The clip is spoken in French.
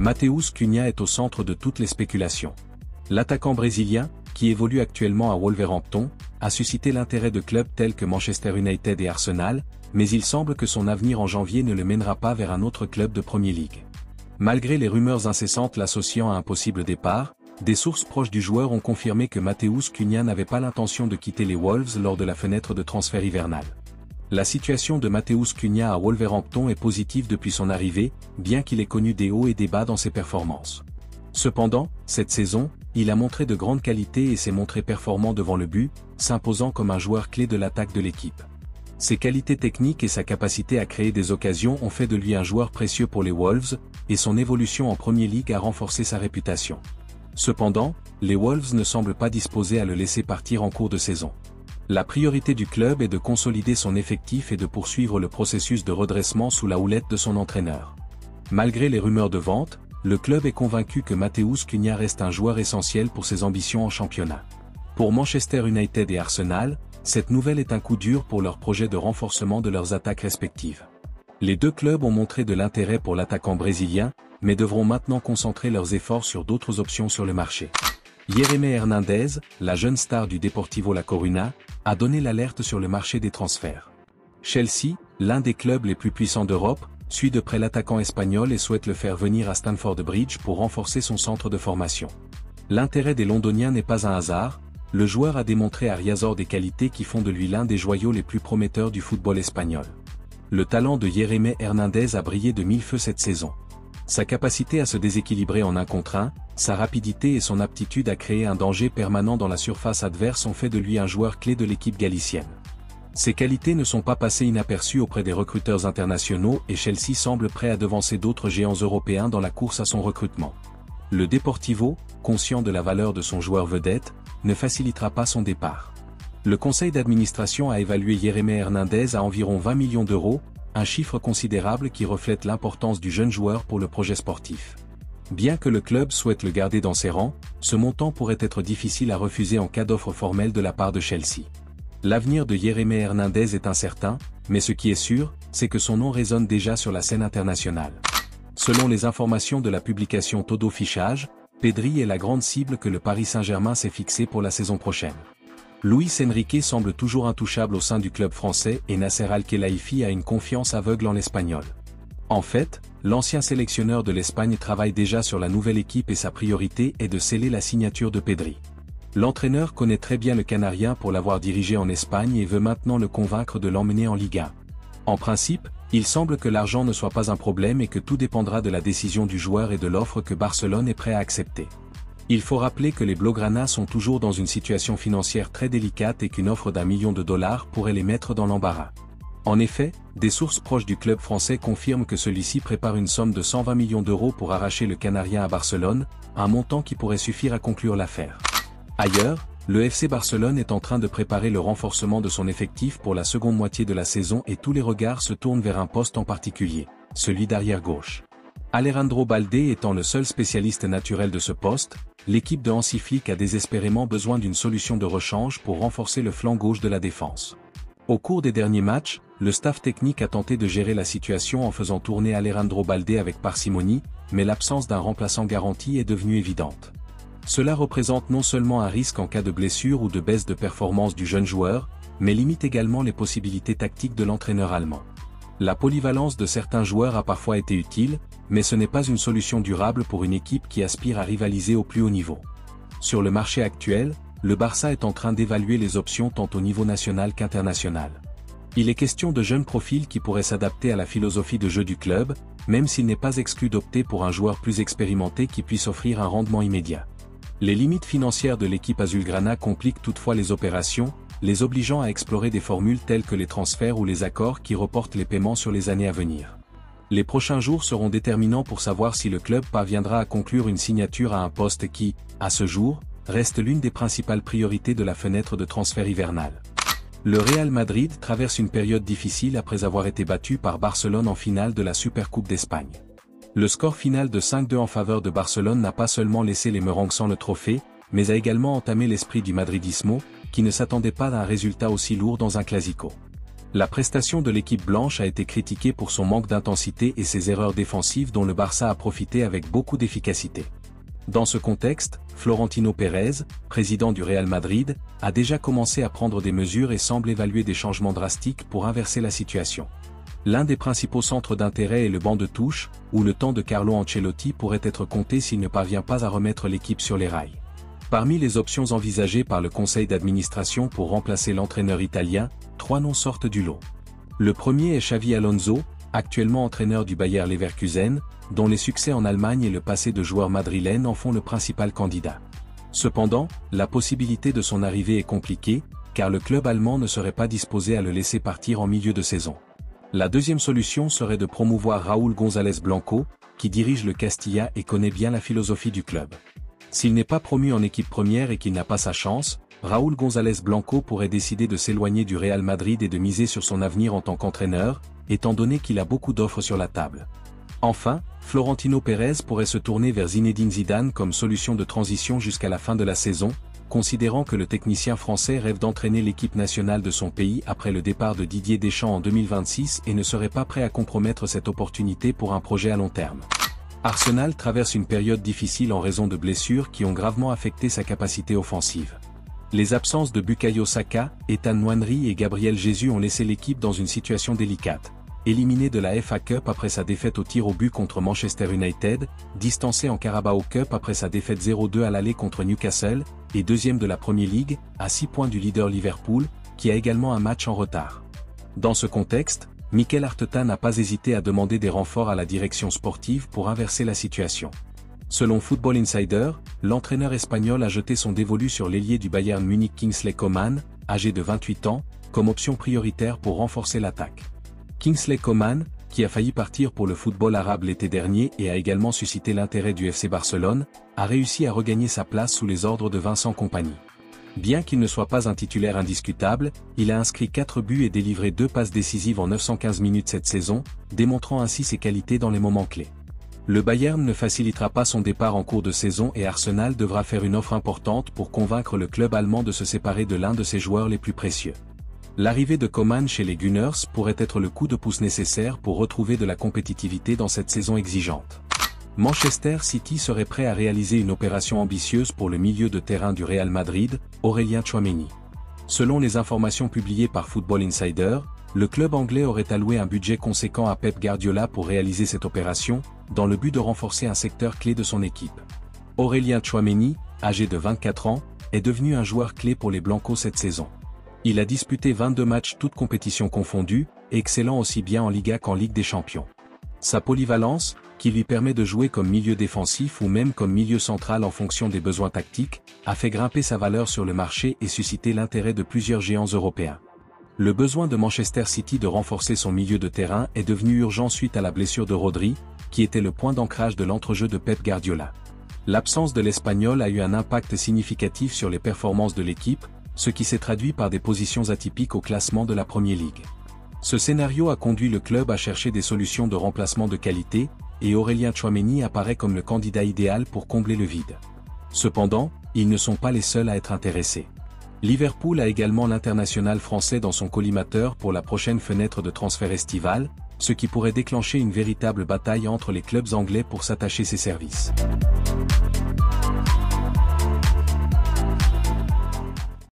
Matheus Cunha est au centre de toutes les spéculations. L'attaquant brésilien, qui évolue actuellement à Wolverhampton, a suscité l'intérêt de clubs tels que Manchester United et Arsenal, mais il semble que son avenir en janvier ne le mènera pas vers un autre club de Premier League. Malgré les rumeurs incessantes l'associant à un possible départ, des sources proches du joueur ont confirmé que Matheus Cunha n'avait pas l'intention de quitter les Wolves lors de la fenêtre de transfert hivernale. La situation de Matheus Cunha à Wolverhampton est positive depuis son arrivée, bien qu'il ait connu des hauts et des bas dans ses performances. Cependant, cette saison, il a montré de grandes qualités et s'est montré performant devant le but, s'imposant comme un joueur clé de l'attaque de l'équipe. Ses qualités techniques et sa capacité à créer des occasions ont fait de lui un joueur précieux pour les Wolves, et son évolution en Premier League a renforcé sa réputation. Cependant, les Wolves ne semblent pas disposés à le laisser partir en cours de saison. La priorité du club est de consolider son effectif et de poursuivre le processus de redressement sous la houlette de son entraîneur. Malgré les rumeurs de vente, le club est convaincu que Matheus Cunha reste un joueur essentiel pour ses ambitions en championnat. Pour Manchester United et Arsenal, cette nouvelle est un coup dur pour leur projet de renforcement de leurs attaques respectives. Les deux clubs ont montré de l'intérêt pour l'attaquant brésilien, mais devront maintenant concentrer leurs efforts sur d'autres options sur le marché. Yeremé Hernandez, la jeune star du Deportivo La Coruña, a donné l'alerte sur le marché des transferts. Chelsea, l'un des clubs les plus puissants d'Europe, suit de près l'attaquant espagnol et souhaite le faire venir à Stamford Bridge pour renforcer son centre de formation. L'intérêt des Londoniens n'est pas un hasard, le joueur a démontré à Riazor des qualités qui font de lui l'un des joyaux les plus prometteurs du football espagnol. Le talent de Yeremé Hernandez a brillé de mille feux cette saison. Sa capacité à se déséquilibrer en 1 contre 1, sa rapidité et son aptitude à créer un danger permanent dans la surface adverse ont fait de lui un joueur clé de l'équipe galicienne. Ses qualités ne sont pas passées inaperçues auprès des recruteurs internationaux et Chelsea semble prêt à devancer d'autres géants européens dans la course à son recrutement. Le Deportivo, conscient de la valeur de son joueur vedette, ne facilitera pas son départ. Le conseil d'administration a évalué Yeremé Hernandez à environ 20 millions d'euros, un chiffre considérable qui reflète l'importance du jeune joueur pour le projet sportif. Bien que le club souhaite le garder dans ses rangs, ce montant pourrait être difficile à refuser en cas d'offre formelle de la part de Chelsea. L'avenir de Yeremé Hernandez est incertain, mais ce qui est sûr, c'est que son nom résonne déjà sur la scène internationale. Selon les informations de la publication Todo Fichage, Pedri est la grande cible que le Paris Saint-Germain s'est fixée pour la saison prochaine. Luis Enrique semble toujours intouchable au sein du club français et Nasser Al-Khelaifi a une confiance aveugle en l'Espagnol. En fait, l'ancien sélectionneur de l'Espagne travaille déjà sur la nouvelle équipe et sa priorité est de sceller la signature de Pedri. L'entraîneur connaît très bien le Canarien pour l'avoir dirigé en Espagne et veut maintenant le convaincre de l'emmener en Liga. En principe, il semble que l'argent ne soit pas un problème et que tout dépendra de la décision du joueur et de l'offre que Barcelone est prêt à accepter. Il faut rappeler que les Blaugrana sont toujours dans une situation financière très délicate et qu'une offre d'1 million de dollars pourrait les mettre dans l'embarras. En effet, des sources proches du club français confirment que celui-ci prépare une somme de 120 millions d'euros pour arracher le Canarien à Barcelone, un montant qui pourrait suffire à conclure l'affaire. Ailleurs, le FC Barcelone est en train de préparer le renforcement de son effectif pour la seconde moitié de la saison et tous les regards se tournent vers un poste en particulier, celui d'arrière gauche. Alejandro Balde étant le seul spécialiste naturel de ce poste, l'équipe de Hansi Flick a désespérément besoin d'une solution de rechange pour renforcer le flanc gauche de la défense. Au cours des derniers matchs, le staff technique a tenté de gérer la situation en faisant tourner Alejandro Balde avec parcimonie, mais l'absence d'un remplaçant garanti est devenue évidente. Cela représente non seulement un risque en cas de blessure ou de baisse de performance du jeune joueur, mais limite également les possibilités tactiques de l'entraîneur allemand. La polyvalence de certains joueurs a parfois été utile, mais ce n'est pas une solution durable pour une équipe qui aspire à rivaliser au plus haut niveau. Sur le marché actuel, le Barça est en train d'évaluer les options tant au niveau national qu'international. Il est question de jeunes profils qui pourraient s'adapter à la philosophie de jeu du club, même s'il n'est pas exclu d'opter pour un joueur plus expérimenté qui puisse offrir un rendement immédiat. Les limites financières de l'équipe azulgrana compliquent toutefois les opérations, les obligeant à explorer des formules telles que les transferts ou les accords qui reportent les paiements sur les années à venir. Les prochains jours seront déterminants pour savoir si le club parviendra à conclure une signature à un poste qui, à ce jour, reste l'une des principales priorités de la fenêtre de transfert hivernale. Le Real Madrid traverse une période difficile après avoir été battu par Barcelone en finale de la Supercoupe d'Espagne. Le score final de 5-2 en faveur de Barcelone n'a pas seulement laissé les Merengues sans le trophée, mais a également entamé l'esprit du madridismo, qui ne s'attendait pas à un résultat aussi lourd dans un classico. La prestation de l'équipe blanche a été critiquée pour son manque d'intensité et ses erreurs défensives dont le Barça a profité avec beaucoup d'efficacité. Dans ce contexte, Florentino Pérez, président du Real Madrid, a déjà commencé à prendre des mesures et semble évaluer des changements drastiques pour inverser la situation. L'un des principaux centres d'intérêt est le banc de touche, où le temps de Carlo Ancelotti pourrait être compté s'il ne parvient pas à remettre l'équipe sur les rails. Parmi les options envisagées par le conseil d'administration pour remplacer l'entraîneur italien, 3 noms sortent du lot. Le premier est Xavi Alonso, actuellement entraîneur du Bayer Leverkusen, dont les succès en Allemagne et le passé de joueur madrilène en font le principal candidat. Cependant, la possibilité de son arrivée est compliquée, car le club allemand ne serait pas disposé à le laisser partir en milieu de saison. La deuxième solution serait de promouvoir Raúl González Blanco, qui dirige le Castilla et connaît bien la philosophie du club. S'il n'est pas promu en équipe première et qu'il n'a pas sa chance, Raúl González Blanco pourrait décider de s'éloigner du Real Madrid et de miser sur son avenir en tant qu'entraîneur, étant donné qu'il a beaucoup d'offres sur la table. Enfin, Florentino Pérez pourrait se tourner vers Zinedine Zidane comme solution de transition jusqu'à la fin de la saison, considérant que le technicien français rêve d'entraîner l'équipe nationale de son pays après le départ de Didier Deschamps en 2026 et ne serait pas prêt à compromettre cette opportunité pour un projet à long terme. Arsenal traverse une période difficile en raison de blessures qui ont gravement affecté sa capacité offensive. Les absences de Bukayo Saka, Ethan Nwaneri et Gabriel Jesus ont laissé l'équipe dans une situation délicate. Éliminé de la FA Cup après sa défaite au tir au but contre Manchester United, distancé en Carabao Cup après sa défaite 0-2 à l'aller contre Newcastle, et deuxième de la Premier League, à 6 points du leader Liverpool, qui a également un match en retard. Dans ce contexte, Mikel Arteta n'a pas hésité à demander des renforts à la direction sportive pour inverser la situation. Selon Football Insider, l'entraîneur espagnol a jeté son dévolu sur l'ailier du Bayern Munich Kingsley Coman, âgé de 28 ans, comme option prioritaire pour renforcer l'attaque. Kingsley Coman, qui a failli partir pour le football arabe l'été dernier et a également suscité l'intérêt du FC Barcelone, a réussi à regagner sa place sous les ordres de Vincent Kompany. Bien qu'il ne soit pas un titulaire indiscutable, il a inscrit 4 buts et délivré 2 passes décisives en 915 minutes cette saison, démontrant ainsi ses qualités dans les moments clés. Le Bayern ne facilitera pas son départ en cours de saison et Arsenal devra faire une offre importante pour convaincre le club allemand de se séparer de l'un de ses joueurs les plus précieux. L'arrivée de Coman chez les Gunners pourrait être le coup de pouce nécessaire pour retrouver de la compétitivité dans cette saison exigeante. Manchester City serait prêt à réaliser une opération ambitieuse pour le milieu de terrain du Real Madrid, Aurélien Tchouaméni. Selon les informations publiées par Football Insider, le club anglais aurait alloué un budget conséquent à Pep Guardiola pour réaliser cette opération, dans le but de renforcer un secteur clé de son équipe. Aurélien Tchouaméni, âgé de 24 ans, est devenu un joueur clé pour les Blancos cette saison. Il a disputé 22 matchs toutes compétitions confondues, excellent aussi bien en Liga qu'en Ligue des Champions. Sa polyvalence, qui lui permet de jouer comme milieu défensif ou même comme milieu central en fonction des besoins tactiques, a fait grimper sa valeur sur le marché et suscité l'intérêt de plusieurs géants européens. Le besoin de Manchester City de renforcer son milieu de terrain est devenu urgent suite à la blessure de Rodri, qui était le point d'ancrage de l'entrejeu de Pep Guardiola. L'absence de l'Espagnol a eu un impact significatif sur les performances de l'équipe, ce qui s'est traduit par des positions atypiques au classement de la Premier League. Ce scénario a conduit le club à chercher des solutions de remplacement de qualité, et Aurélien Tchouaméni apparaît comme le candidat idéal pour combler le vide. Cependant, ils ne sont pas les seuls à être intéressés. Liverpool a également l'international français dans son collimateur pour la prochaine fenêtre de transfert estivale, ce qui pourrait déclencher une véritable bataille entre les clubs anglais pour s'attacher ses services.